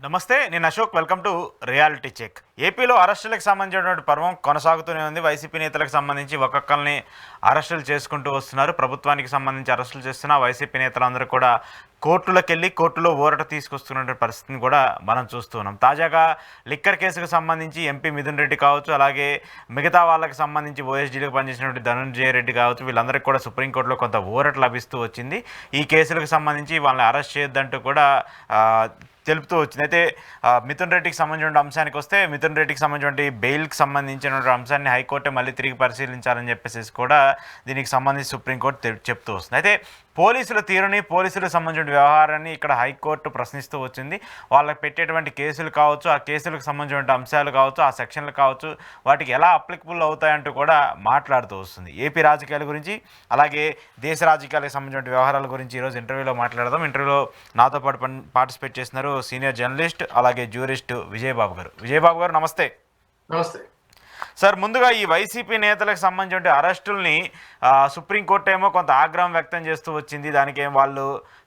నమస్తే, నేను Ashok. Welcome to reality check. ఏపీలో అరెస్టులకు సంబంధించినటువంటి పర్వం కొనసాగుతూనే ఉంది. వైసీపీ నేతలకు సంబంధించి ఒక్కొక్కరిని అరెస్టులు చేసుకుంటూ వస్తున్నారు. ప్రభుత్వానికి సంబంధించి అరెస్టులు చేస్తున్న వైసీపీ నేతలందరూ కూడా కోర్టులకు వెళ్ళి కోర్టులో ఊరట తీసుకొస్తున్న పరిస్థితిని కూడా మనం చూస్తున్నాం. తాజాగా లిక్కర్ కేసుకు సంబంధించి ఎంపీ మిథున్ రెడ్డి కావచ్చు, అలాగే మిగతా వాళ్ళకి సంబంధించి ఓఎస్డీలకు పనిచేసినటువంటి ధనంజయ రెడ్డి కావచ్చు, వీళ్ళందరికీ కూడా సుప్రీంకోర్టులో కొంత ఊరట లభిస్తూ వచ్చింది. ఈ కేసులకు సంబంధించి వాళ్ళని అరెస్ట్ చేయొద్దంటూ కూడా తెలుపుతూ వచ్చింది. అయితే మిథున్ రెడ్డికి సంబంధించిన అంశానికి వస్తే, మిథున్ రెడ్డికి సంబంధించిన బెయిల్కి సంబంధించిన అంశాన్ని హైకోర్టు మళ్ళీ తిరిగి పరిశీలించాలని చెప్పేసి కూడా దీనికి సంబంధించి సుప్రీంకోర్టు చెప్తూ వస్తుంది. అయితే పోలీసుల తీరుని, పోలీసులకు సంబంధించిన వ్యవహారాన్ని ఇక్కడ హైకోర్టు ప్రశ్నిస్తూ వచ్చింది. వాళ్ళకి పెట్టేటువంటి కేసులు కావచ్చు, ఆ కేసులకు సంబంధించిన అంశాలు కావచ్చు, ఆ సెక్షన్లు కావచ్చు, వాటికి ఎలా అప్లికబుల్ అవుతాయంటూ కూడా మాట్లాడుతూ వస్తుంది. ఏపీ రాజకీయాల గురించి, అలాగే దేశ రాజకీయాలకు సంబంధించిన వ్యవహారాల గురించి ఈరోజు ఇంటర్వ్యూలో మాట్లాడదాం. ఇంటర్వ్యూలో నాతో పాటు పార్టిసిపేట్ చేస్తున్నారు సీనియర్ జర్నలిస్ట్ అలాగే జ్యూరిస్ట్ విజయబాబు గారు. విజయబాబు గారు, నమస్తే. నమస్తే సార్. ముందుగా ఈ వైసీపీ నేతలకు సంబంధించిన అరెస్టుల్ని సుప్రీంకోర్టు ఏమో కొంత ఆగ్రహం వ్యక్తం చేస్తూ వచ్చింది. దానికి వాళ్ళు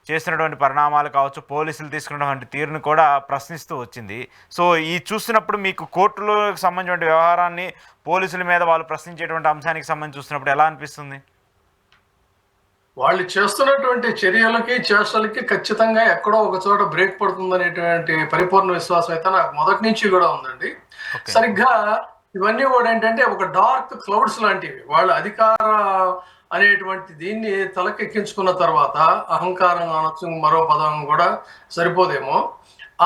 చేస్తున్నటువంటి పరిణామాలు కావచ్చు, పోలీసులు తీసుకున్నటువంటి తీరును కూడా ప్రశ్నిస్తూ వచ్చింది. సో ఈ చూస్తున్నప్పుడు మీకు కోర్టులకు సంబంధించిన వ్యవహారాన్ని పోలీసుల మీద వాళ్ళు ప్రశ్నించేటువంటి అంశానికి సంబంధించి చూస్తున్నప్పుడు ఎలా అనిపిస్తుంది? వాళ్ళు చేస్తున్నటువంటి చర్యలకి చేష్టలకి ఖచ్చితంగా ఎక్కడో ఒక చోట బ్రేక్ పడుతుందనేటువంటి పరిపూర్ణ విశ్వాసం అయితే నాకు మొదటి నుంచి కూడా ఉందండి. సరిగ్గా ఇవన్నీ కూడా ఏంటంటే ఒక డార్క్ క్లౌడ్స్ లాంటివి. వాళ్ళ అధికార అనేటువంటి దీన్ని తలకెక్కించుకున్న తర్వాత, అహంకారం అనొచ్చు, మరో పదం కూడా సరిపోదేమో,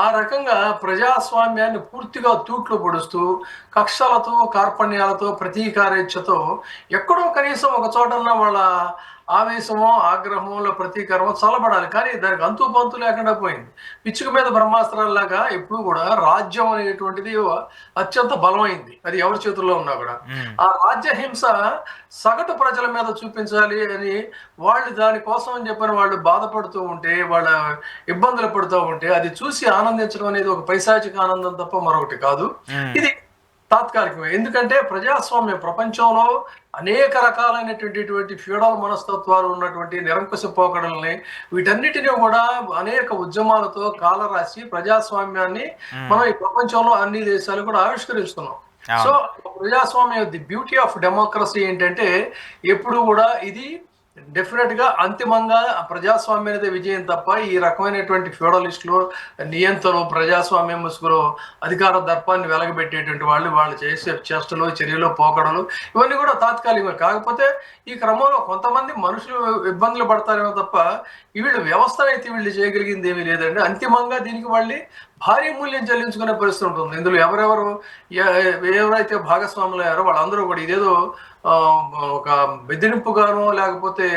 ఆ రకంగా ప్రజాస్వామ్యాన్ని పూర్తిగా తూట్లు పొడుస్తూ కక్షలతో, కార్పణ్యాలతో, ప్రతీకారేచ్ఛతో ఎక్కడో కనీసం ఒక చోటన్నా వాళ్ళ ఆవేశమో, ఆగ్రహంలో ప్రతీకారమో చల్లబడాలి. కానీ దానికి అంతు పంతు లేకుండా పోయింది. పిచ్చుక మీద బ్రహ్మాస్త్రాల్లాగా ఎప్పుడు కూడా రాజ్యం అనేటువంటిది అత్యంత బలమైంది. అది ఎవరి చేతుల్లో ఉన్నా కూడా ఆ రాజ్య హింస సగటు ప్రజల మీద చూపించాలి అని వాళ్ళు దానికోసం అని చెప్పని వాళ్ళు బాధపడుతూ ఉంటే, వాళ్ళ ఇబ్బందులు పడుతూ ఉంటే అది చూసి ఆనందించడం అనేది ఒక పైశాచిక ఆనందం తప్ప మరొకటి కాదు. ఇది తాత్కాలికమే. ఎందుకంటే ప్రజాస్వామ్య ప్రపంచంలో అనేక రకాలైనటువంటి ఫ్యూడల్ మనస్తత్వాలు ఉన్నటువంటి నిరంకుశ పోకడల్ని, వీటన్నిటినీ కూడా అనేక ఉద్యమాలతో కాలరాసి ప్రజాస్వామ్యాన్ని మనం ఈ ప్రపంచంలో అన్ని దేశాలు కూడా ఆవిష్కరిస్తున్నాం. సో ప్రజాస్వామ్యం, ది బ్యూటీ ఆఫ్ డెమోక్రసీ ఏంటంటే ఎప్పుడు కూడా ఇది డెఫినెట్ గా అంతిమంగా ప్రజాస్వామ్యానిదే విజయం తప్ప ఈ రకమైనటువంటి ఫ్యూడలిస్టులు, నియంతలు, ప్రజాస్వామ్యం ముసుగులో అధికార దర్పాన్ని వెలగబెట్టేటువంటి వాళ్ళు చేసే చేష్టలు, చర్యలు, పోకడలు ఇవన్నీ కూడా తాత్కాలికమే. కాకపోతే ఈ క్రమంలో కొంతమంది మనుషులు ఇబ్బందులు పడతారేమో తప్ప వీళ్ళు వ్యవస్థనైతే వీళ్ళు చేయగలిగింది ఏమీ లేదండి. అంతిమంగా దీనికి వాళ్ళని భారీ మూల్యం చెల్లించుకునే పరిస్థితి ఉంటుంది. ఇందులో ఎవరైతే భాగస్వాములు అయ్యారో వాళ్ళందరూ కూడా ఇదేదో ఒక బెదిరింపుగానో లేకపోతే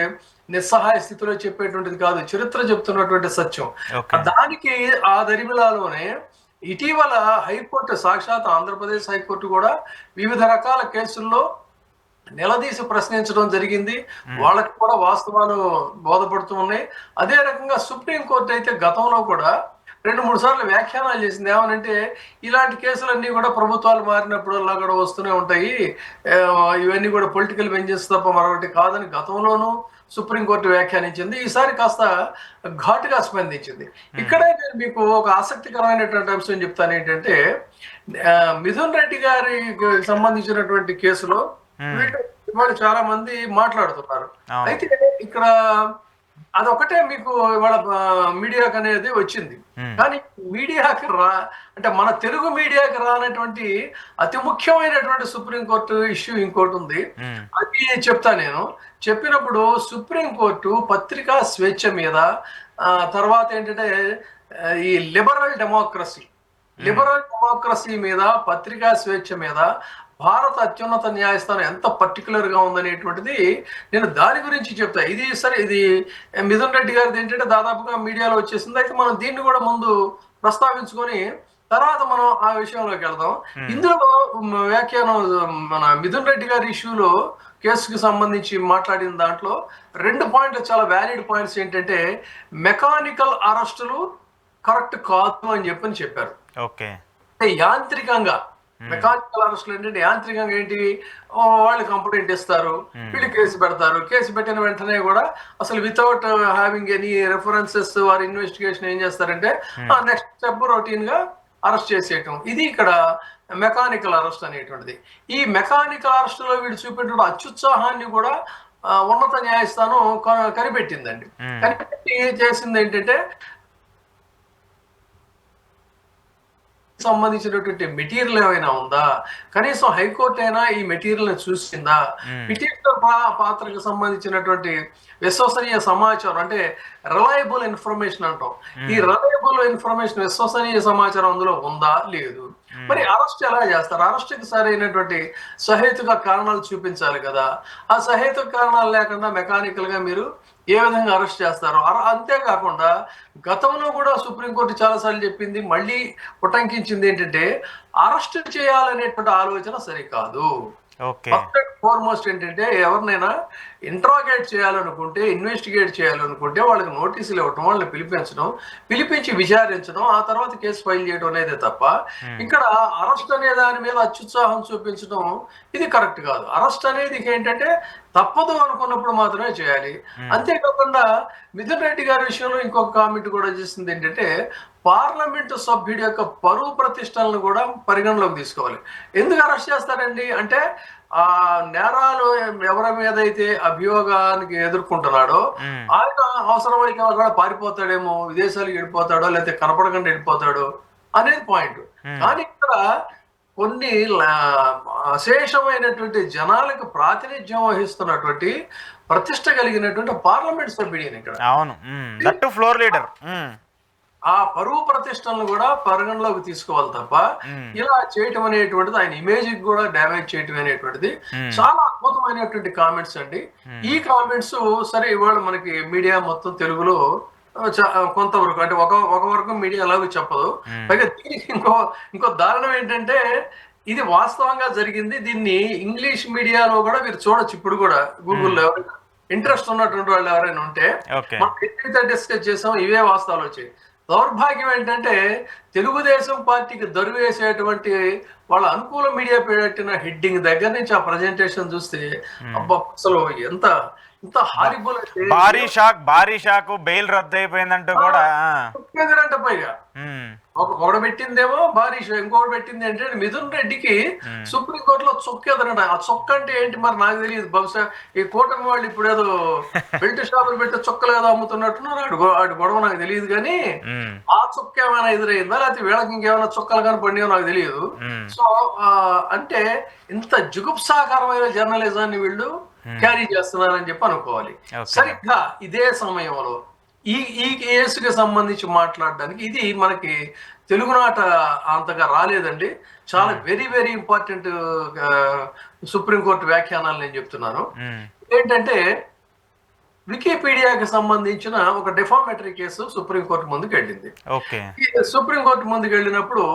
నిస్సహాయ స్థితిలో చెప్పేటువంటిది కాదు, చరిత్ర చెప్తున్నటువంటి సత్యం. దానికి ఆ దరిమిలాలోనే ఇటీవల హైకోర్టు, సాక్షాత్ ఆంధ్రప్రదేశ్ హైకోర్టు కూడా వివిధ రకాల కేసుల్లో నిలదీసి ప్రశ్నించడం జరిగింది. వాళ్ళకి కూడా వాస్తవాలు బోధపడుతూ ఉన్నాయి. అదే రకంగా సుప్రీంకోర్టు అయితే గతంలో కూడా 2-3 సార్లు వ్యాఖ్యానాలు చేసింది. ఏమనంటే ఇలాంటి కేసులన్నీ కూడా ప్రభుత్వాలు మారినప్పుడల్లా కూడా వస్తూనే ఉంటాయి, ఇవన్నీ కూడా పొలిటికల్ వెంజెన్స్ తప్ప మరొకటి కాదని గతంలోనూ సుప్రీంకోర్టు వ్యాఖ్యానించింది. ఈసారి కాస్త ఘాటుగా స్పందించింది. ఇక్కడే నేను మీకు ఒక ఆసక్తికరమైనటువంటి అంశం చెప్తాను. ఏంటంటే మిథున్ రెడ్డి గారికి సంబంధించినటువంటి కేసులో ఇవాళ చాలా మంది మాట్లాడుతున్నారు. అయితే ఇక్కడ అదొకటే మీకు ఇవాళ మీడియాకి అనేది వచ్చింది. కానీ మీడియాకి అంటే మన తెలుగు మీడియాకి రానటువంటి అతి ముఖ్యమైనటువంటి సుప్రీంకోర్టు ఇష్యూ ఇంకోటి ఉంది. అది చెప్తా నేను. చెప్పినప్పుడు సుప్రీంకోర్టు పత్రికా స్వేచ్ఛ మీద, తర్వాత ఏంటంటే ఈ లిబరల్ డెమోక్రసీ మీద, పత్రికా స్వేచ్ఛ మీద భారత అత్యున్నత న్యాయస్థానం ఎంత పర్టికులర్ గా ఉందనేటువంటిది నేను దాని గురించి చెప్తా. ఇది సరే, ఇది మిథున్ రెడ్డి గారిది ఏంటంటే దాదాపుగా మీడియాలో వచ్చేసింది. అయితే మనం దీన్ని కూడా ముందు ప్రస్తావించుకొని తర్వాత మనం ఆ విషయంలోకి వెళ్దాం. ఇందులో వ్యాఖ్యానం మన మిథున్ రెడ్డి గారి ఇష్యూలో కేసుకి సంబంధించి మాట్లాడిన దాంట్లో 2 పాయింట్లు చాలా వ్యాలిడ్ పాయింట్స్. ఏంటంటే మెకానికల్ అరెస్టులు కరెక్ట్ కాదు అని చెప్పారు. ఓకే, యాంత్రికంగా మెకానికల్ అరెస్టులు ఏంటంటే యాంత్రికంగా ఏంటి, వాళ్ళు కంప్లైంట్ ఇస్తారు, వీళ్ళు కేసు పెడతారు. కేసు పెట్టిన వెంటనే కూడా అసలు వితౌట్ హ్యావింగ్ ఎనీ రెఫరెన్సెస్ వారి ఇన్వెస్టిగేషన్ ఏం చేస్తారంటే నెక్స్ట్ స్టెప్ రొటీన్ గా అరెస్ట్ చేసేయటం. ఇది ఇక్కడ మెకానికల్ అరెస్ట్ అనేటువంటిది. ఈ మెకానికల్ అరెస్ట్ లో వీళ్ళు చూపేటువంటి అత్యుత్సాహాన్ని కూడా ఉన్నత న్యాయస్థానం కనిపెట్టిందండి. కనిపెట్టి చేసింది ఏంటంటే సంబంధించినటువంటి మెటీరియల్ ఏమైనా ఉందా, కనీసం హైకోర్టు అయినా ఈ మెటీరియల్ ని చూసిందా, పిటిషనర్ పాత్రకు సంబంధించినటువంటి విశ్వసనీయ సమాచారం అంటే రిలయబుల్ ఇన్ఫర్మేషన్ అంటాం. ఈ రిలయబుల్ ఇన్ఫర్మేషన్ విశ్వసనీయ సమాచారం అందులో ఉందా లేదు. మరి అరెస్ట్ ఎలా చేస్తారు? అరెస్ట్కి సరైనటువంటి సహేతుక కారణాలు చూపించాలి కదా. ఆ సహేతుక కారణాలు లేకుండా మెకానికల్ గా మీరు ఏ విధంగా అరెస్ట్ చేస్తారు? అంతేకాకుండా గతంలో కూడా సుప్రీంకోర్టు చాలాసార్లు చెప్పింది, మళ్ళీ ఉటంకించింది ఏంటంటే అరెస్ట్ చేయాలనేటువంటి ఆలోచన సరికాదు. ఫస్ట్ అండ్ ఫార్మోస్ట్ ఏంటంటే ఎవరినైనా ఇంట్రాగేట్ చేయాలనుకుంటే, ఇన్వెస్టిగేట్ చేయాలనుకుంటే వాళ్ళకి నోటీసులు ఇవ్వటం, వాళ్ళని పిలిపించి విచారించడం, ఆ తర్వాత కేసు ఫైల్ చేయడం అనేది తప్ప ఇక్కడ అరెస్ట్ అనే దాని మీద అత్యుత్సాహం చూపించడం ఇది కరెక్ట్ కాదు. అరెస్ట్ అనేది ఏంటంటే తప్పదు అనుకున్నప్పుడు మాత్రమే చేయాలి. అంతేకాకుండా మిథున్ రెడ్డి గారి విషయంలో ఇంకొక కామెంట్ కూడా చేసింది ఏంటంటే పార్లమెంటు సభ్యుడి యొక్క పరువు ప్రతిష్టలను కూడా పరిగణలోకి తీసుకోవాలి. ఎందుకు అరెస్ట్ చేస్తారండి అంటే ఆ నేరాలు ఎవరి మీద అయితే అభియోగానికి ఎదుర్కొంటున్నాడో ఆయన అవసరమైతే కూడా పారిపోతాడేమో, విదేశాలకు వెళ్ళిపోతాడో, లేకపోతే కనపడకుండా వెళ్ళిపోతాడో అనేది పాయింట్. కానీ ఇక్కడ కొన్ని అశేషమైనటువంటి జనాలకు ప్రాతినిధ్యం వహిస్తున్నటువంటి ప్రతిష్ట కలిగినటువంటి పార్లమెంట్ సభ్యుడిని ఇక్కడ ఆ పరువు ప్రతిష్టలను కూడా పరిగణలోకి తీసుకోవాలి తప్ప ఇలా చేయటం అనేటువంటిది ఆయన ఇమేజ్ కి కూడా డ్యామేజ్ చేయటం అనేటువంటిది చాలా అద్భుతమైనటువంటి కామెంట్స్ అండి. ఈ కామెంట్స్ సరే ఇవాళ మనకి మీడియా మొత్తం తెలుగులో కొంతవరకు అంటే ఒక వర్గం మీడియా అలాగే చెప్పదు. పైగా దీనికి ఇంకో దారుణం ఏంటంటే ఇది వాస్తవంగా జరిగింది. దీన్ని ఇంగ్లీష్ మీడియాలో కూడా మీరు చూడొచ్చు. ఇప్పుడు కూడా గూగుల్లో ఇంట్రెస్ట్ ఉన్నటువంటి వాళ్ళు ఎవరైనా ఉంటే మనం ఎక్కడైతే డిస్కస్ చేసాం ఇవే వాస్తవాలు వచ్చాయి. దౌర్భాగ్యం ఏంటంటే తెలుగుదేశం పార్టీకి దరువేసేటువంటి వాళ్ళ అనుకూల మీడియా పెట్టిన హెడ్డింగ్ దగ్గర నుంచి ఆ ప్రజెంటేషన్ చూస్తే అబ్బా అసలు ఎంత హారిబుల్ భారీ షాక్ బెయిల్ రద్దు అయిపోయిందంటూ కూడా పైగా ఒకటి పెట్టిందేమో భారీ షా, ఇంకొకటి పెట్టింది ఏంటంటే మిథున్ రెడ్డికి సుప్రీంకోర్టులో చొక్క ఎదనట. ఆ చొక్క అంటే ఏంటి మరి నాకు తెలియదు. బహుశా ఈ కూటమి వాళ్ళు ఇప్పుడు ఏదో బెల్ట్ షాపులు పెట్టి చొక్కలు ఏదో అమ్ముతున్నట్టున్నారు. అటు గొడవ నాకు తెలియదు కానీ ఆ చొక్క ఏమైనా ఎదురైందా లేకపోతే వీళ్ళకి ఇంకేమైనా చొక్కలు కానీ పడినాయో నాకు తెలియదు. సో అంటే ఇంత జుగుప్సాకరమైన జర్నలిజాన్ని వీళ్ళు క్యారీ చేస్తున్నారని చెప్పి అనుకోవాలి. సరిగ్గా ఇదే సమయంలో ఈ కేసుకి సంబంధించి మాట్లాడడానికి ఇది మనకి తెలుగునాట అంతగా రాలేదండి. చాలా వెరీ వెరీ ఇంపార్టెంట్ సుప్రీంకోర్టు వ్యాఖ్యానాలు నేను చెప్తున్నాను. ఏంటంటే వికీపీడియాకి సంబంధించిన ఒక డిఫామేటరీ కేసు సుప్రీంకోర్టు ముందుకు వెళ్ళింది. సుప్రీంకోర్టు ముందుకు వెళ్ళినప్పుడు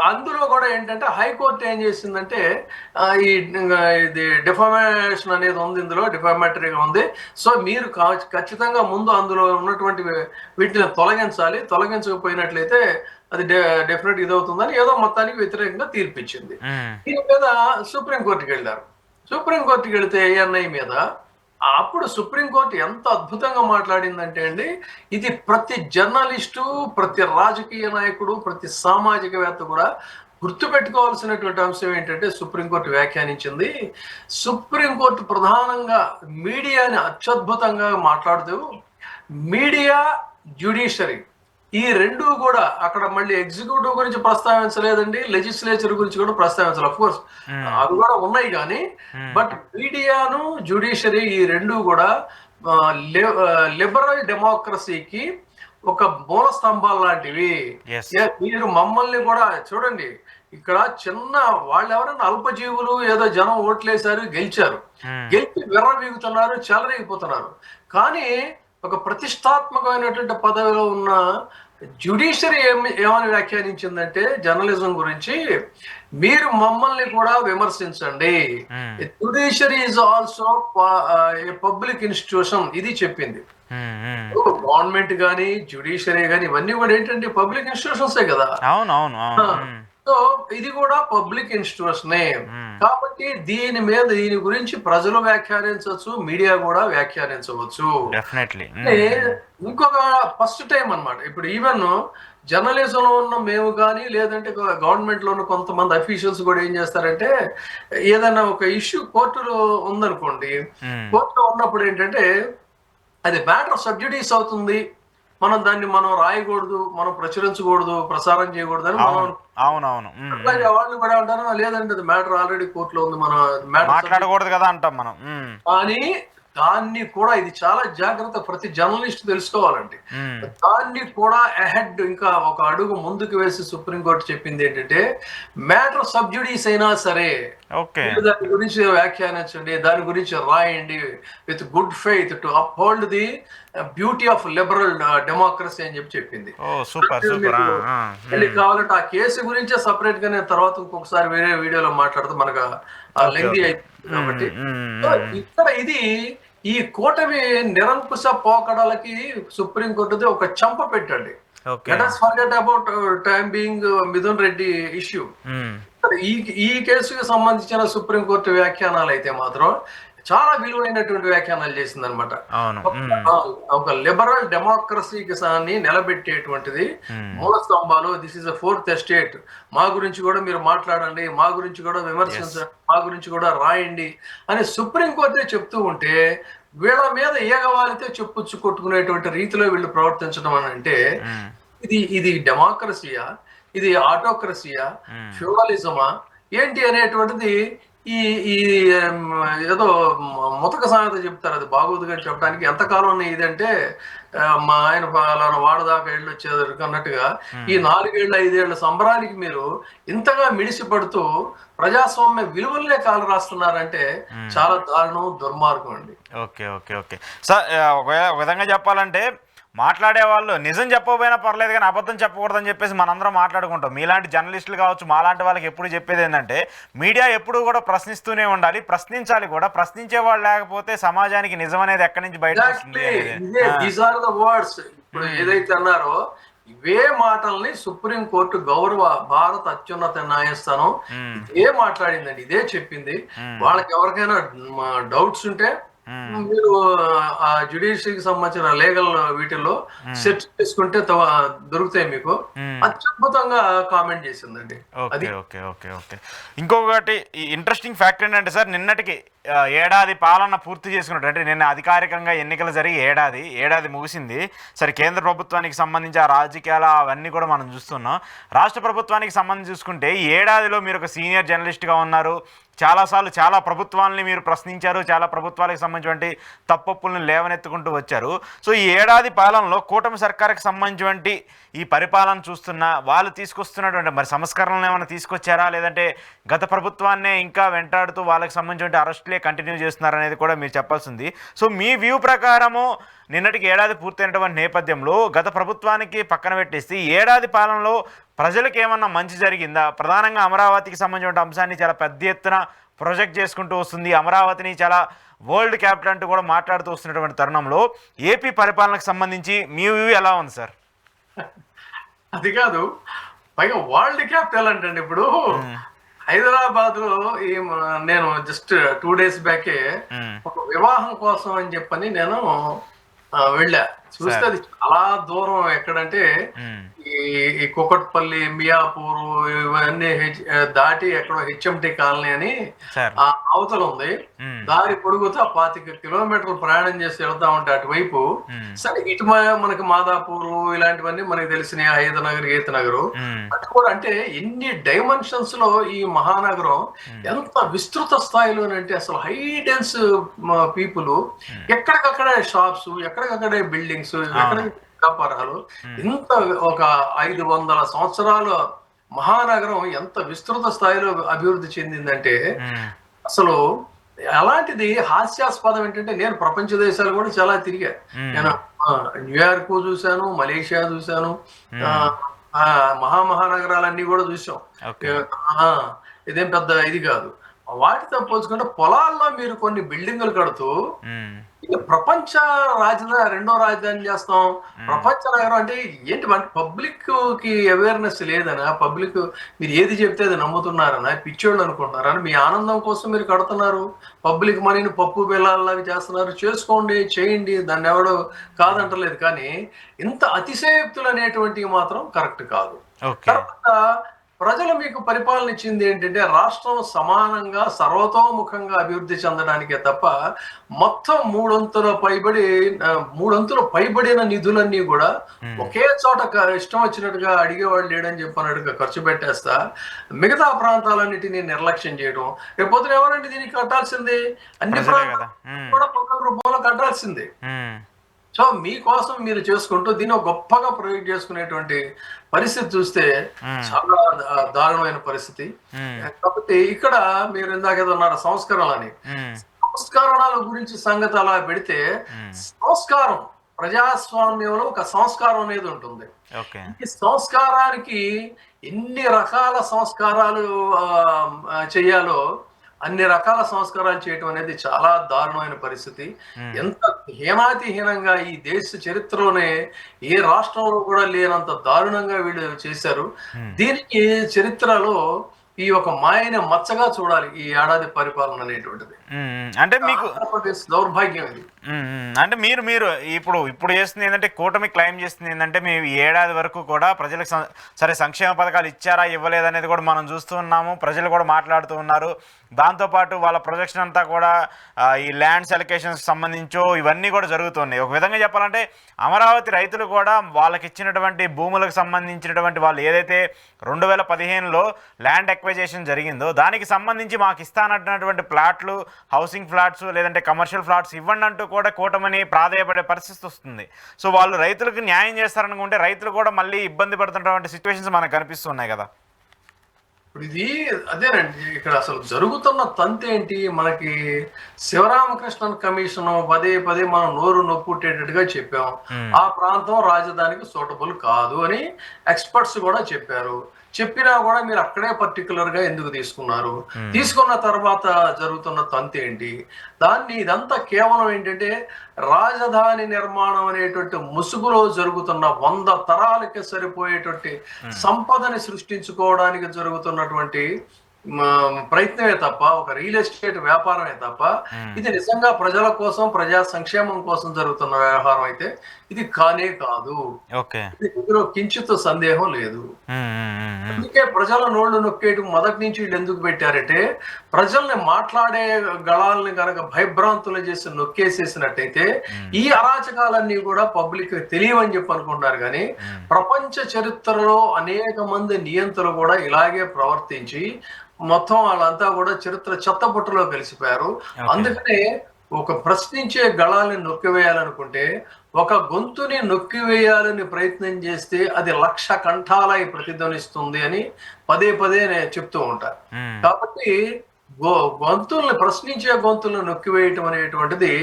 అందులో కూడా ఏంటంటే హైకోర్టు ఏం చేసిందంటే ఇది డిఫామేషన్ అనేది ఉంది, ఇందులో డిఫామేటరీగా ఉంది. సో మీరు ఖచ్చితంగా ముందు అందులో ఉన్నటువంటి వీటిని తొలగించకపోయినట్లయితే అది డెఫినెట్ ఇదవుతుందని ఏదో మొత్తానికి వ్యతిరేకంగా తీర్పిచ్చింది. దీని మీద సుప్రీంకోర్టుకి వెళ్ళారు. సుప్రీంకోర్టుకి వెళితే ఏఎన్ఐ మీద అప్పుడు సుప్రీంకోర్టు ఎంత అద్భుతంగా మాట్లాడిందంటే అండి, ఇది ప్రతి జర్నలిస్టు, ప్రతి రాజకీయ నాయకుడు, ప్రతి సామాజికవేత్త కూడా గుర్తుపెట్టుకోవాల్సినటువంటి అంశం ఏంటంటే సుప్రీంకోర్టు వ్యాఖ్యానించింది. సుప్రీంకోర్టు ప్రధానంగా మీడియాని అత్యద్భుతంగా మాట్లాడుతూ మీడియా, జ్యుడిషియరీ ఈ రెండు కూడా అక్కడ మళ్ళీ ఎగ్జిక్యూటివ్ గురించి ప్రస్తావించలేదండి, లెజిస్లేచర్ గురించి కూడా ప్రస్తావించాలి. అఫ్ కోర్స్ అవి కూడా ఉన్నాయి కానీ బట్ మీడియాను, జ్యుడిషియరీ ఈ రెండు కూడా లిబరల్ డెమోక్రసీకి ఒక మూల స్తంభాలు లాంటివి. మీరు మమ్మల్ని కూడా చూడండి, ఇక్కడ చిన్న వాళ్ళు ఎవరైనా అల్పజీవులు ఏదో జనం ఓట్లేశారు, గెలిచి విర్రవీగుతున్నారు, చెలరేగిపోతున్నారు. కానీ ఒక ప్రతిష్టాత్మకమైనటువంటి పదవిలో ఉన్న జ్యుడిషియరీ ఏమని వ్యాఖ్యానించిందంటే జర్నలిజం గురించి, మీరు మమ్మల్ని కూడా విమర్శించండి, judiciary is also public institution ఇది చెప్పింది. గవర్నమెంట్ గానీ జ్యుడిషియరీ గానీ ఇవన్నీ కూడా ఏంటంటే పబ్లిక్ ఇన్స్టిట్యూషన్సే కదా. సో ఇది కూడా పబ్లిక్ ఇన్స్టిట్యూషనే. ఉమ్, కాబట్టి దీని గురించి ప్రజలు వ్యాఖ్యానించవచ్చు, మీడియా కూడా వ్యాఖ్యానించవచ్చు. డెఫినెట్లీ. అంటే ఇంకొక ఫస్ట్ టైం అన్నమాట. ఇప్పుడు ఈవెన్ జర్నలిజంలో ఉన్న మేము కానీ, లేదంటే గవర్నమెంట్ లో ఉన్న కొంతమంది అఫీషియల్స్ కూడా ఏం చేస్తారంటే, ఏదైనా ఒక ఇష్యూ కోర్టులో ఉందనుకోండి, కోర్టులో ఉన్నప్పుడు ఏంటంటే అది మ్యాటర్ సబ్జుడీస్ అవుతుంది, మనం రాయకూడదు, మనం ప్రచురించకూడదు, ప్రసారం చేయకూడదు అని మనం అవును, అవునవును. అట్లాగే వాళ్ళు కూడా అంటారు, లేదంటే అది మ్యాటర్ ఆల్రెడీ కోర్టులో ఉంది, మన మ్యాటర్ మాట్లాడకూడదు కదా అంటాం మనం. కానీ దాన్ని కూడా, ఇది చాలా జాగ్రత్త ప్రతి జర్నలిస్ట్ తెలుసుకోవాలండి. దాన్ని కూడా అహెడ్, ఇంకా ఒక అడుగు ముందుకు వేసి సుప్రీంకోర్టు చెప్పింది ఏంటంటే, మ్యాటర్ సబ్జుడీస్ అయినా సరే ఓకే, మీరు దాని గురించి వ్యాఖ్యానించండి, దాని గురించి రాయండి, with good faith to uphold the beauty of liberal democracy అని చెప్పింది. ఓ సూపర్ సూపర్. కావాలంటే ఆ కేసు గురించే సపరేట్ గా నేను తర్వాత ఇంకొకసారి వేరే వీడియోలో మాట్లాడుతూ మనకు లెంగ్తీ అయిపోయింది కాబట్టి. ఇక్కడ ఇది ఈ కూటమి నిరంకుశ పోకడలకి సుప్రీంకోర్టుది ఒక చంప పెట్టండి. Let us forget about time being Mithun Reddy issue. ఈ కేసుకి సంబంధించిన సుప్రీంకోర్టు వ్యాఖ్యానాలు అయితే మాత్రం చాలా విలువైనటువంటి వ్యాఖ్యానాలు చేసింది అనమాట. ఒక లిబరల్ డెమోక్రసీకి నిలబెట్టేటువంటిది మూల స్తంభాలు. This is a fourth estate, మా గురించి కూడా మీరు మాట్లాడండి, మా గురించి కూడా విమర్శించండి, మా గురించి కూడా రాయండి అని సుప్రీంకోర్టే చెప్తూ ఉంటే, వీళ్ళ మీద ఏగవాలితే చెప్పుచ్చు కొట్టుకునేటువంటి రీతిలో వీళ్ళు ప్రవర్తించడం అని అంటే, ఇది డెమోక్రసీయా, ఇది ఆటోక్రసీయా, ఫ్యూడలిజమా ఏంటి అనేటువంటిది ఈ ఈ ఏదో ముతక సామెత చెప్తారు, అది బాగోదు అని చెప్పడానికి. ఎంతకాలం ఇదంటే మా ఆయన పలానా వాడదాకా ఏళ్ళు వచ్చేది అన్నట్టుగా ఈ 4 ఏళ్ళు 5 ఏళ్ల సంబరానికి మీరు ఇంతగా మిడిసి పడుతూ ప్రజాస్వామ్య విలువలనే కాలు రాస్తున్నారంటే చాలా దారుణం, దుర్మార్గం అండి. ఓకే ఓకే ఓకే సార్, ఒక విధంగా చెప్పాలంటే మాట్లాడే వాళ్ళు నిజం చెప్పకపోయినా పర్లేదు కానీ అబద్ధం చెప్పకూడదని చెప్పేసి మనందరం మాట్లాడుకుంటాం. మీలాంటి జర్నలిస్టులు కావచ్చు, మాలాంటి వాళ్ళకి ఎప్పుడు చెప్పేది ఏంటంటే, మీడియా ఎప్పుడు కూడా ప్రశ్నిస్తూనే ఉండాలి, ప్రశ్నించాలి కూడా. ప్రశ్నించే వాళ్ళు లేకపోతే సమాజానికి నిజం అనేది ఎక్కడి నుంచి బయట వస్తుంది. ఇప్పుడు ఏదైతే అన్నారో ఇవే మాటల్ని సుప్రీంకోర్టు భారత అత్యున్నత న్యాయస్థానం ఇదే మాట్లాడిందండి, ఇదే చెప్పింది. వాళ్ళకి ఎవరికైనా డౌట్స్ ఉంటే మీరు ఆ జ్యుడిషియరీకి సంబంధించిన లీగల్ వీటిల్లో సెర్చ్ చేసుకుంటే దొరుకుతాయి మీకు. అత్యద్భుతంగా కామెంట్ చేసిందండి. ఓకే ఓకే ఓకే ఓకే ఇంకొకటి ఇంట్రెస్టింగ్ ఫ్యాక్ట్ ఏంటంటే సార్, నిన్నటికి ఏడాది పాలన పూర్తి చేసుకున్నట్టు, అంటే నిన్న అధికారికంగా ఎన్నికలు జరిగి ఏడాది ముగిసింది. సరే, కేంద్ర ప్రభుత్వానికి సంబంధించి ఆ రాజకీయాలు అవన్నీ కూడా మనం చూస్తున్నాం. రాష్ట్ర ప్రభుత్వానికి సంబంధించి చూసుకుంటే ఈ ఏడాదిలో మీరు ఒక సీనియర్ జర్నలిస్ట్గా ఉన్నారు, చాలాసార్లు చాలా ప్రభుత్వాలని మీరు ప్రశ్నించారు, చాలా ప్రభుత్వాలకు సంబంధించినటువంటి తప్పొప్పులను లేవనెత్తుకుంటూ వచ్చారు. సో ఈ ఏడాది పాలనలో కూటమి సర్కారుకి సంబంధించినటువంటి ఈ పరిపాలన చూస్తున్నా వాళ్ళు తీసుకొస్తున్నటువంటి మరి సంస్కరణలు ఏమైనా తీసుకొచ్చారా, లేదంటే గత ప్రభుత్వాన్నే ఇంకా వెంటాడుతూ వాళ్ళకి సంబంధించిన అరెస్టులే కంటిన్యూ చేస్తున్నారనేది కూడా మీరు చెప్పాల్సింది. సో మీ వ్యూ ప్రకారము నిన్నటికి ఏడాది పూర్తయినటువంటి నేపథ్యంలో గత ప్రభుత్వానికి పక్కన పెట్టేసి ఏడాది పాలనలో ప్రజలకు ఏమన్నా మంచి జరిగిందా? ప్రధానంగా అమరావతికి సంబంధించిన అంశాన్ని చాలా పెద్ద ఎత్తున ప్రొజెక్ట్ చేసుకుంటూ వస్తుంది, అమరావతిని చాలా వరల్డ్ క్యాపిటల్ అంటూ కూడా మాట్లాడుతూ వస్తున్నటువంటి తరుణంలో ఏపీ పరిపాలనకు సంబంధించి మీ వ్యూ ఎలా ఉంది సార్? అది కాదు, పైగా వరల్డ్ క్యాపిటల్ అంటే ఇప్పుడు హైదరాబాద్ లో నేను జస్ట్ 2 days బ్యాకే ఒక వివాహం కోసం అని చెప్పని నేను వెళ్ళా. చూస్తే అది చాలా దూరం. ఎక్కడంటే ఈ కుకట్పల్లి, మియాపూర్ ఇవన్నీ దాటి ఎక్కడో హెచ్ఎంటి కాలనీ అని ఆ అవతల ఉంది. దారి పొడుగుతా 25 కిలోమీటర్లు ప్రయాణం చేసి వెళ్తా ఉంటే అటువైపు. సరే, ఇటు మనకి మాదాపూర్ ఇలాంటివన్నీ మనకి తెలిసిన హైదనగర్, గీతనగర్. అటు కూడా అంటే ఎన్ని డైమెన్షన్స్ లో ఈ మహానగరం ఎంత విస్తృత స్థాయిలోనంటే అసలు హై డెన్స్ పీపుల్, ఎక్కడికక్కడే షాప్స్, ఎక్కడికక్కడే బిల్డింగ్స్, ఎక్కడ వ్యాపారాలు. ఇంత ఒక 500 సంవత్సరాల మహానగరం ఎంత విస్తృత స్థాయిలో అభివృద్ధి చెందిందంటే అసలు అలాంటిది హాస్యాస్పదం ఏంటంటే, నేను ప్రపంచ దేశాలు కూడా చాలా తిరిగా. నేను న్యూయార్క్ చూశాను, మలేషియా చూశాను, మహానగరాలన్నీ కూడా చూసాం. ఇదేం పెద్ద ఇది కాదు. వాటితో పోల్చుకుంటే పొలాల్లో మీరు కొన్ని బిల్డింగులు కడుతూ ఉమ్, ఇక ప్రపంచ రాజధాని రెండో రాజధాని చేస్తాం, ఉమ్, ప్రపంచ నగరం అంటే ఏంటి అంటే పబ్లిక్ కి అవేర్నెస్ లేదనా, పబ్లిక్ మీరు ఏది చెప్తే అది నమ్ముతున్నారనా, పిచ్చోళ్ళు అనుకుంటున్నారని మీ ఆనందం కోసం మీరు కడుతున్నారు. పబ్లిక్ మనీని పప్పు బెల్లాల్లాగా చేస్తున్నారు. చేసుకోండి, చేయండి, దాన్ని ఎవడు కాదంటలేదు. కానీ ఇంత అతిశయోక్తులు అనేటువంటివి మాత్రం కరెక్ట్ కాదు. ఓకే. తర్వాత ప్రజలు మీకు పరిపాలన ఇచ్చింది ఏంటంటే రాష్ట్రం సమానంగా సర్వతోముఖంగా అభివృద్ధి చెందడానికే తప్ప మొత్తం మూడొంతుల పైబడిన నిధులన్నీ కూడా ఉమ్, ఒకే చోట ఇష్టం వచ్చినట్టుగా అడిగేవాళ్ళు లేడని చెప్పినట్టుగా ఖర్చు పెట్టేస్తా మిగతా ప్రాంతాలన్నిటినీ నిర్లక్ష్యం చేయడం. రేపు పొద్దున ఎవరంటే దీనికి కట్టాల్సింది? అన్ని ప్రజలే కదా. ప్రాంతాలు కూడా పన్నుల రూపంలో కట్టాల్సిందే. ఉమ్, సో మీకోసం మీరు చేసుకుంటూ దీన్ని ఒక గొప్పగా ప్రయోగం చేసుకునేటువంటి పరిస్థితి చూస్తే ఉమ్, చాలా దారుణమైన పరిస్థితి. ఉమ్, కాబట్టి ఇక్కడ మీరు ఇందాక ఏదో అన్నారు సంస్కరణలని. ఉమ్, సంస్కరణల గురించి సంగతి అలా పెడితే ఉమ్, సంస్కారం, ప్రజాస్వామ్యంలో ఒక సంస్కారం అనేది ఉంటుంది. ఓకే. ఈ సంస్కారానికి ఎన్ని రకాల సంస్కారాలు చేయాలో అన్ని రకాల సంస్కారాలు చేయటం అనేది చాలా దారుణమైన పరిస్థితి. ఉమ్, ఎంత హీనాతిహీనంగా ఈ దేశ చరిత్రలోనే ఏ రాష్ట్రంలో కూడా లేనంత దారుణంగా వీళ్ళు చేశారు. ఉమ్, దీనికి చరిత్రలో ఈ ఒక మాయని మచ్చగా చూడాలి ఈ ఏడాది పరిపాలన అనేటువంటిది. ఉమ్, అంటే మీకు ఆంధ్రప్రదేశ్ దౌర్భాగ్యం ఇది. అంటే మీరు ఇప్పుడు చేస్తుంది ఏంటంటే కూటమి క్లెయిమ్ చేస్తుంది ఏంటంటే మేము ఈ ఏడాది వరకు కూడా ప్రజలకు సరే సంక్షేమ పథకాలు ఇచ్చారా ఇవ్వలేదనేది కూడా మనం చూస్తూ ఉన్నాము. ప్రజలు కూడా మాట్లాడుతూ ఉన్నారు. దాంతోపాటు వాళ్ళ ప్రొజెక్షన్ అంతా కూడా ఈ ల్యాండ్స్ అలొకేషన్స్కి సంబంధించో ఇవన్నీ కూడా జరుగుతున్నాయి. ఒక విధంగా చెప్పాలంటే అమరావతి రైతులు కూడా వాళ్ళకి ఇచ్చినటువంటి భూములకు సంబంధించినటువంటి వాళ్ళు ఏదైతే 2015లో ల్యాండ్ ఎక్వైజేషన్ జరిగిందో దానికి సంబంధించి మాకు ఇస్తానన్నటువంటి ప్లాట్లు, హౌసింగ్ ఫ్లాట్స్ లేదంటే కమర్షియల్ ఫ్లాట్స్ ఇవ్వండి అంటూ కూడా కూటమని ప్రాధాయపడే పరిస్థితి వస్తుంది. సో వాళ్ళు రైతులకు న్యాయం చేస్తారనుకుంటే రైతులు కూడా మళ్ళీ ఇబ్బంది పడుతున్నటువంటి సిచ్యువేషన్స్ మనకు కనిపిస్తున్నాయి కదా. ఇప్పుడు ఇది అదేనండి, ఇక్కడ అసలు జరుగుతున్న తంతు ఏంటి? మనకి శివరామకృష్ణన్ కమిషన్ పదే పదే మనం నోరు నొప్పుట్టేటట్టుగా చెప్పాం. ఆ ప్రాంతం రాజధానికి సూటబుల్ కాదు అని ఎక్స్పర్ట్స్ కూడా చెప్పారు. చెప్పినా కూడా మీరు అక్కడే పర్టికులర్ గా ఎందుకు తీసుకున్నారు? తీసుకున్న తర్వాత జరుగుతున్న తంతు ఏంటి? ఇదంతా కేవలం ఏంటంటే రాజధాని నిర్మాణం అనేటువంటి ముసుగులో జరుగుతున్న 100 తరాలకి సరిపోయేటువంటి సంపదని సృష్టించుకోవడానికి జరుగుతున్నటువంటి ప్రయత్నమే తప్ప, ఒక రియల్ ఎస్టేట్ వ్యాపారమే తప్ప ఇది నిజంగా ప్రజల కోసం, ప్రజా సంక్షేమం కోసం జరుగుతున్న వ్యవహారం అయితే ఇది కానే కాదు. ఇందులో కించిత్ సందేహం లేదు. అందుకే ప్రజల నోళ్లు నొక్కేయడం మొదటి నుంచి వీళ్ళు ఎందుకు పెట్టారంటే ప్రజల్ని మాట్లాడే గళాలని కనుక భయభ్రాంతులు చేసి నొక్కేసేసినట్టయితే ఈ అరాచకాలన్నీ కూడా పబ్లిక్ తెలియవని చెప్పి అనుకుంటున్నారు. కానీ ప్రపంచ చరిత్రలో అనేక మంది నియంతలు కూడా ఇలాగే ప్రవర్తించి మొత్తం వాళ్ళంతా కూడా చరిత్ర చెత్తబుట్టలో కలిసిపోయారు. అందుకనే ఒక ప్రశ్నించే గళాన్ని నొక్కివేయాలనుకుంటే, ఒక గొంతుని నొక్కివేయాలని ప్రయత్నం చేస్తే అది 1,00,000 కంఠాలై ప్రతిధ్వనిస్తుంది అని పదే పదే నేను చెప్తూ ఉంటా. కాబట్టి గొంతుల్ని ప్రశ్నించే గొంతులను నొక్కివేయటం అనేటువంటిది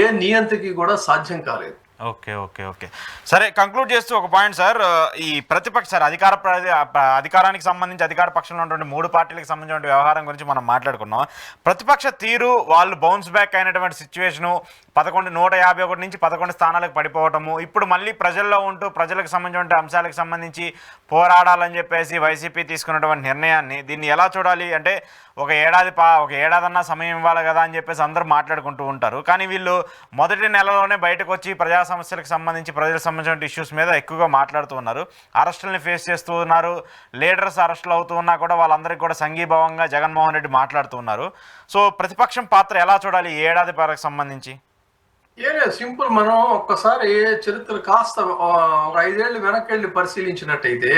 ఏ నియంతకి కూడా సాధ్యం కాలేదు. ఓకే. సరే, కంక్లూడ్ చేస్తూ ఒక పాయింట్ సార్, ఈ ప్రతిపక్ష సార్ అధికారానికి సంబంధించి అధికార పక్షంలో ఉన్నటువంటి 3 పార్టీలకు సంబంధించిన వ్యవహారం గురించి మనం మాట్లాడుకున్నాం. ప్రతిపక్ష తీరు, వాళ్ళు బౌన్స్ బ్యాక్ అయినటువంటి సిచ్యువేషను, 151 నుంచి 11 స్థానాలకు పడిపోవటము, ఇప్పుడు మళ్ళీ ప్రజల్లో ఉంటూ ప్రజలకు సంబంధించిన అంశాలకు సంబంధించి పోరాడాలని చెప్పేసి వైసీపీ తీసుకున్నటువంటి నిర్ణయాన్ని దీన్ని ఎలా చూడాలి అంటే ఒక ఏడాదన్నా సమయం ఇవ్వాలి కదా అని చెప్పేసి అందరూ మాట్లాడుకుంటూ ఉంటారు. కానీ వీళ్ళు మొదటి నెలలోనే బయటకు వచ్చి ప్రజా సమస్యలకు సంబంధించి ప్రజలకు సంబంధించిన ఇష్యూస్ మీద ఎక్కువగా మాట్లాడుతూ ఉన్నారు. అరెస్టుల్ని ఫేస్ చేస్తూ ఉన్నారు. లీడర్స్ అరెస్టులు అవుతూ ఉన్నా కూడా వాళ్ళందరికీ కూడా సంఘీభావంగా జగన్మోహన్ రెడ్డి మాట్లాడుతూ ఉన్నారు. సో ప్రతిపక్షం పాత్ర ఎలా చూడాలి ఈ ఏడాది పాలకు సంబంధించి? సింపుల్. మనం ఒక్కసారి చరిత్ర కాస్త ఒక 5 ఏళ్ళు వెనక్కి వెళ్ళి పరిశీలించినట్టయితే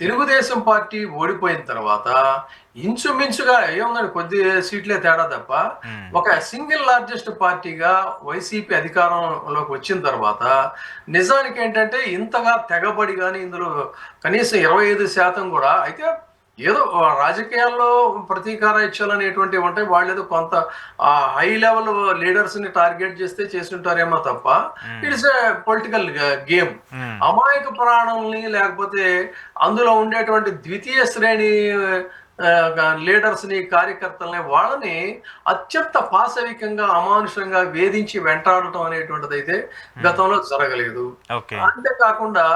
తెలుగుదేశం పార్టీ ఓడిపోయిన తర్వాత ఇంచుమించుగా ఏముందండి, కొద్ది సీట్లే తేడా తప్ప ఒక సింగిల్ లార్జెస్ట్ పార్టీగా వైసీపీ అధికారంలోకి వచ్చిన తర్వాత నిజానికి ఏంటంటే ఇంతగా తెగబడి కానీ ఇందులో కనీసం 25% కూడా అయితే ఏదో రాజకీయాల్లో ప్రతీకార ఇచ్చాలు అనేటువంటివి ఉంటాయి. వాళ్ళు ఏదో కొంత హై లెవెల్ లీడర్స్ ని టార్గెట్ చేస్తే చేస్తుంటారేమో తప్ప ఇట్స్ ఏ పొలిటికల్ గేమ్. అమాయక ప్రాణుల్ని లేకపోతే అందులో ఉండేటువంటి ద్వితీయ శ్రేణి లీడర్స్ ని, కార్యకర్తల్ని వాళ్ళని అత్యంత పాశవికంగా అమానుషంగా వేధించి వెంటాడటం అనేటువంటిది అయితే గతంలో జరగలేదు. ఓకే. అంతేకాకుండా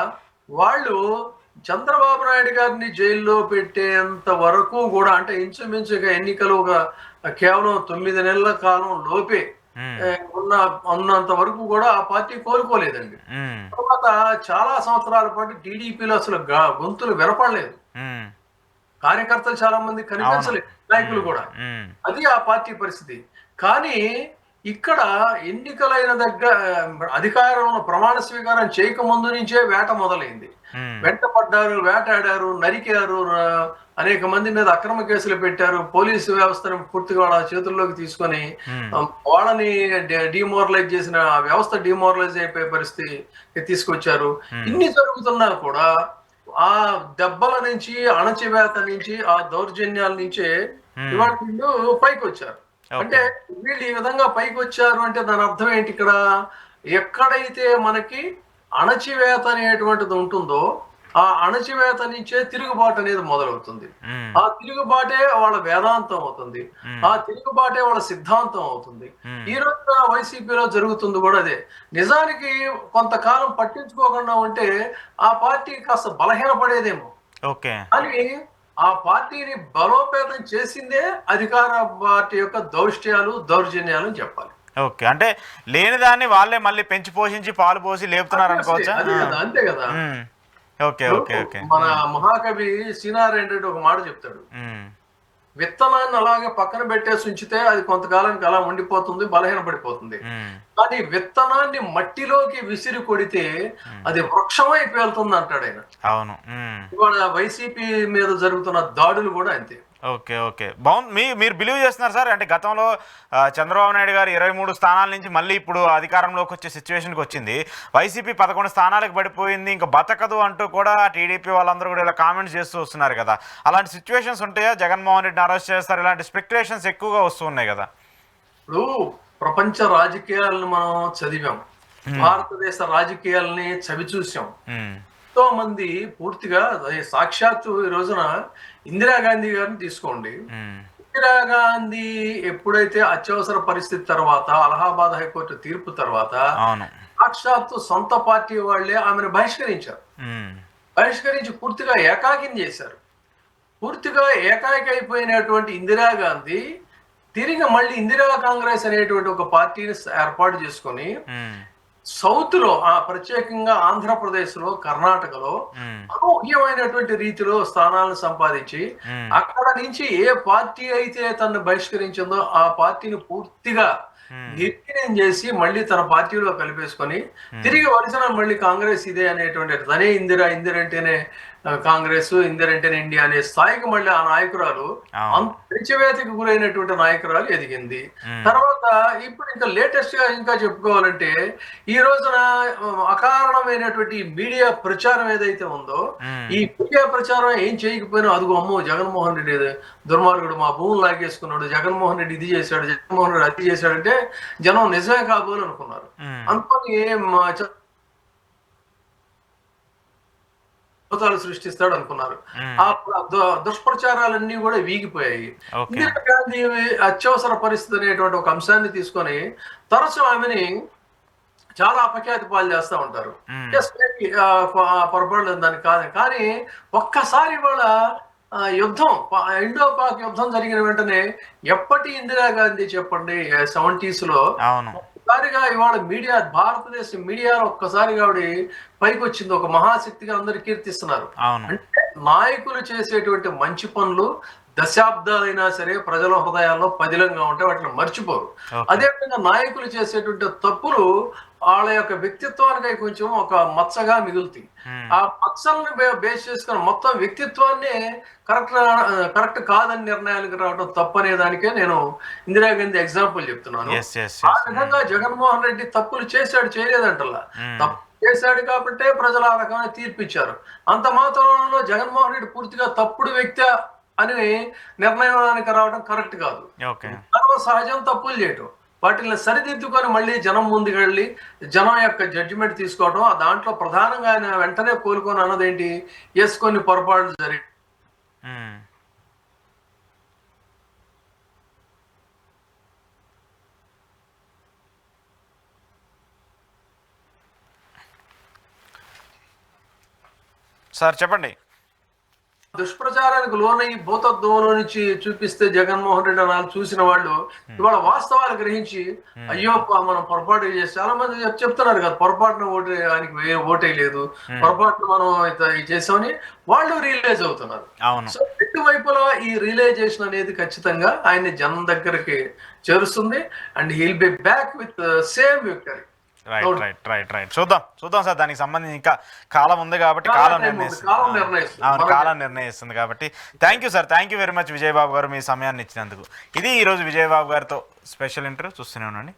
వాళ్ళు చంద్రబాబు నాయుడు గారిని జైల్లో పెట్టేంత వరకు కూడా, అంటే ఇంచుమించుగా ఎన్నికలు ఒక కేవలం 9 నెలల కాలం లోపే హ్మ్. ఉన్న ఉన్నంత వరకు కూడా ఆ పార్టీ కోలుకోలేదండి. హ్మ్. తర్వాత చాలా సంవత్సరాల పాటు టీడీపీలో అసలు గొంతులు వినపడలేదు. హ్మ్. కార్యకర్తలు చాలా మంది అవును. కనిపించలేదు, నాయకులు కూడా. హ్మ్. అది ఆ పార్టీ పరిస్థితి. కానీ ఇక్కడ ఎన్నికలైన అధికారంలో ప్రమాణ స్వీకారం చేయక ముందు నుంచే వేట మొదలైంది. హ్మ్. వెంటపడ్డారు, వేటాడారు, నరికారు, అనేక మంది మీద అక్రమ కేసులు పెట్టారు. పోలీసు వ్యవస్థను పూర్తిగా వాళ్ళ చేతుల్లోకి తీసుకొని హ్మ్. వాళ్ళని డిమోరలైజ్ చేసిన, వ్యవస్థ డిమోరలైజ్ అయిపోయే పరిస్థితి తీసుకొచ్చారు. హ్మ్. ఇన్ని జరుగుతున్నా కూడా ఆ దెబ్బల నుంచి, అణచివేత నుంచి, ఆ దౌర్జన్యాల నుంచే హ్మ్. ఇవాళ వీళ్ళు పైకొచ్చారు. అంటే ఓకే. వీళ్ళు ఈ విధంగా పైకొచ్చారు అంటే దాని అర్థం ఏంటి ఇక్కడ? ఎక్కడైతే మనకి అణచివేత అనేటువంటిది ఉంటుందో, ఆ అణచివేత నుంచే తిరుగుబాటు అనేది మొదలవుతుంది. హ్మ్. ఆ తిరుగుబాటే వాళ్ళ వేదాంతం అవుతుంది. హ్మ్. ఆ తిరుగుబాటే వాళ్ళ సిద్ధాంతం అవుతుంది. హ్మ్. ఈ రోజున వైసీపీలో జరుగుతుంది కూడా అదే. నిజానికి కొంతకాలం పట్టించుకోకుండా ఉంటే ఆ పార్టీ కాస్త బలహీనపడేదేమో. ఓకే. కానీ ఆ పార్టీని బలోపేతం చేసిందే అధికార పార్టీ యొక్క దౌష్ట్యాలు, దౌర్జన్యాలు అని చెప్పాలి. ఓకే. అంటే లేని దాన్ని వాళ్ళే మళ్ళీ పెంచి పోషించి పాలు పోసి Obviously, లేపుతున్నారనుకోవచ్చా? అదే ఆ! కదా! అంతే కదా! హ్మ్. ఓకే. ఇప్పుడు ఓకే. ఓకే. మన హ్మ్. మహాకవి సీనారాయణ రెడ్డి ఒక మాట చెప్తాడు. హ్మ్. విత్తనాన్ని అలాగే పక్కన పెట్టేసి ఉంచితే అది కొంతకాలానికి అలా ఉండిపోతుంది, బలహీనపడిపోతుంది. హ్మ్. కానీ విత్తనాన్ని మట్టిలోకి విసిరి కొడితే హ్మ్. అది వృక్షమై పేలుతుంది అంటాడాయన. అవును. హ్మ్. ఇవాళ వైసీపీ మీద జరుగుతున్న దాడులు కూడా అంతే. ఓకే. ఓకే. బావుంది. మీరు బిలీవ్ చేస్తున్నారు సార్? అంటే గతంలో చంద్రబాబు నాయుడు గారు 23 స్థానాల నుంచి మళ్ళీ ఇప్పుడు అధికారంలోకొచ్చే సిచ్యువేషన్‌కొచ్చింది. వైసీపీ 11 స్థానాలకు పడిపోయింది. ఇంక బతకదు అంటూ కూడా టీడీపీ వాళ్ళందరూ కూడా ఇలా కామెంట్స్ చేస్తూ వస్తున్నారు కదా! అలాంటి సిచ్యువేషన్స్ ఉంటాయా? జగన్మోహన్ రెడ్డిని అరెస్ట్ చేస్తారు. ఇలాంటి స్పెక్యులేషన్స్ ఎక్కువగా వస్తూ ఉన్నాయి కదా! ఇప్పుడు ప్రపంచ రాజకీయాలను మనం చదివాం. హ్మ్. భారతదేశ రాజకీయాల్ని చవిచూసాం. హ్మ్. ఎంతో మంది పూర్తిగా సాక్షాత్తు ఈ రోజున ఇందిరాగాంధీ గారిని తీసుకోండి. హ్మ్. ఇందిరాగాంధీ ఎప్పుడైతే అత్యవసర పరిస్థితి తర్వాత, అలహాబాద్ హైకోర్టు తీర్పు తర్వాత అవును. సాక్షాత్తు సొంత పార్టీ వాళ్ళే ఆమెను బహిష్కరించారు. హ్మ్. బహిష్కరించి పూర్తిగా ఏకాకిని చేశారు. పూర్తిగా ఏకాకి అయిపోయినటువంటి ఇందిరాగాంధీ తిరిగి మళ్ళీ ఇందిరా కాంగ్రెస్ అనేటువంటి ఒక పార్టీని ఏర్పాటు చేసుకొని హ్మ్. సౌత్ లో, ప్రత్యేకంగా ఆంధ్రప్రదేశ్ లో, కర్ణాటకలో హ్మ్. అనూహ్యమైనటువంటి రీతిలో స్థానాలను సంపాదించి హ్మ్. అక్కడ నుంచి ఏ పార్టీ అయితే తనను బహిష్కరించిందో ఆ పార్టీని పూర్తిగా హ్మ్. నిర్వీర్యం చేసి మళ్ళీ తన పార్టీలో కలిపేసుకొని హ్మ్. తిరిగి వరుసన మళ్ళీ కాంగ్రెస్ ఇదే అనేటువంటి, తనే ఇందిరంటేనే కాంగ్రెస్, ఇందిరంటేనే ఇండియా అనే స్థాయికి మళ్ళీ ఆ నాయకురాలు అవును. అంత అణచివేతకు గురైనటువంటి నాయకురాలు ఎదిగింది. హ్మ్. తర్వాత ఇప్పుడు ఇంకా లేటెస్ట్ గా ఇంకా చెప్పుకోవాలంటే ఈ రోజున అకారణమైనటువంటి మీడియా ప్రచారం ఏదైతే ఉందో, హ్మ్. ఈ మీడియా ప్రచారం ఏం చేయకపోయినా అదిగో అమ్మో జగన్మోహన్ రెడ్డి దుర్మార్గుడు, మా భూములు లాగేసుకున్నాడు, జగన్మోహన్ రెడ్డి ఇది చేశాడు, జగన్మోహన్ రెడ్డి అది చేశాడంటే జనం నిజమే కాబోలు అనుకున్నారు. హ్మ్. అనుకొని అద్భుతాలు సృష్టిస్తాడు అనుకున్నారు. హ్మ్. ఆ దుష్ప్రచారాలన్నీ కూడా వీగిపోయాయి. ఓకే. ఇందిరాగాంధీ అత్యవసర పరిస్థితి అనేటువంటి ఒక అంశాన్ని తీసుకొని తరచు ఆమెని చాలా అపఖ్యాతి పాలు చేస్తా ఉంటారు. హ్మ్. ఎస్, పొరపాటు దానికి కాదు. కానీ ఒక్కసారి ఇవాళ యుద్ధం, ఇండో పాక్ యుద్ధం జరిగిన వెంటనే ఎప్పటి ఇందిరాగాంధీ చెప్పండి, 70s లో అవును. ఒక్కసారిగా ఇవాళ మీడియా, భారతదేశ మీడియాలో ఒక్కసారిగా ఆవిడ పైకి వచ్చింది. ఒక మహాశక్తిగా అందరు కీర్తిస్తున్నారు. అవును. అంటే నాయకులు చేసేటువంటి మంచి పనులు దశాబ్దాలైనా సరే ప్రజల హృదయాల్లో పదిలంగా ఉంటే వాటిని మర్చిపోరు. ఓకే. అదేవిధంగా నాయకులు చేసేటువంటి తప్పులు వాళ్ళ యొక్క వ్యక్తిత్వానికి కొంచెం ఒక మచ్చగా మిగులుతాయి. హ్మ్. ఆ మచ్చల్ని బేస్ చేసుకుని మొత్తం వ్యక్తిత్వాన్ని కరెక్ట్ కరెక్ట్ కాదని నిర్ణయాలకు రావడం తప్పనే దానికే నేను ఇందిరాగాంధీ ఎగ్జాంపుల్ చెప్తున్నాను. యెస్. యెస్. ఆ యెస్. హ్మ్. విధంగా జగన్మోహన్ రెడ్డి తప్పులు చేశాడు, చేయలేదంటలా. హ్మ్. తప్పు చేశాడు కాబట్టే ప్రజలు ఆ రకమైన తీర్పిచ్చారు. అంత మాత్రంలో జగన్మోహన్ రెడ్డి పూర్తిగా తప్పుడు వ్యక్తి అని నిర్ణయానికి రావడం కరెక్ట్ కాదు. ఓకే. మానవ సహజం తప్పులు చేయటం. వాటిని సరిదిద్దుకొని మళ్ళీ జనం ముందుకెళ్ళి జనం యొక్క జడ్జిమెంట్ తీసుకోవడం. దాంట్లో ప్రధానంగా ఆయన వెంటనే కోలుకొని అన్నదేంటి, ఎస్ కొన్ని పొరపాట్లు జరిగాయి. హ్మ్. సార్ చెప్పండి. దుష్ప్రచారానికి లోనై భూతత్వంలో నుంచి చూపిస్తే జగన్మోహన్ రెడ్డి అనాలు చూసిన వాళ్ళు ఇవాళ వాస్తవాలు గ్రహించి అయ్యో మనం పొరపాటు చేసి చాలా మంది చెప్తున్నారు కదా, పొరపాటున ఆయనకి ఓటేయలేదు, పొరపాటున మనం ఇది చేసామని వాళ్ళు రియలైజ్ అవుతున్నారు. అవును. సో రెండు వైపులా ఈ రియలైజేషన్ అనేది ఖచ్చితంగా ఆయన్ని జనం దగ్గరికి చేరుస్తుంది and he'll be back with same victory. Right చూద్దాం సార్. దానికి సంబంధించి ఇంకా కాలం ఉంది కాబట్టి కాలం నిర్ణయిస్తుంది కాబట్టి. Thank you sir, thank you very much Vijayababu గారు, మీ సమయాన్ని ఇచ్చినందుకు. ఇది ఈరోజు విజయబాబు గారితో స్పెషల్ ఇంటర్వ్యూ. చూస్తూనే ఉండండి.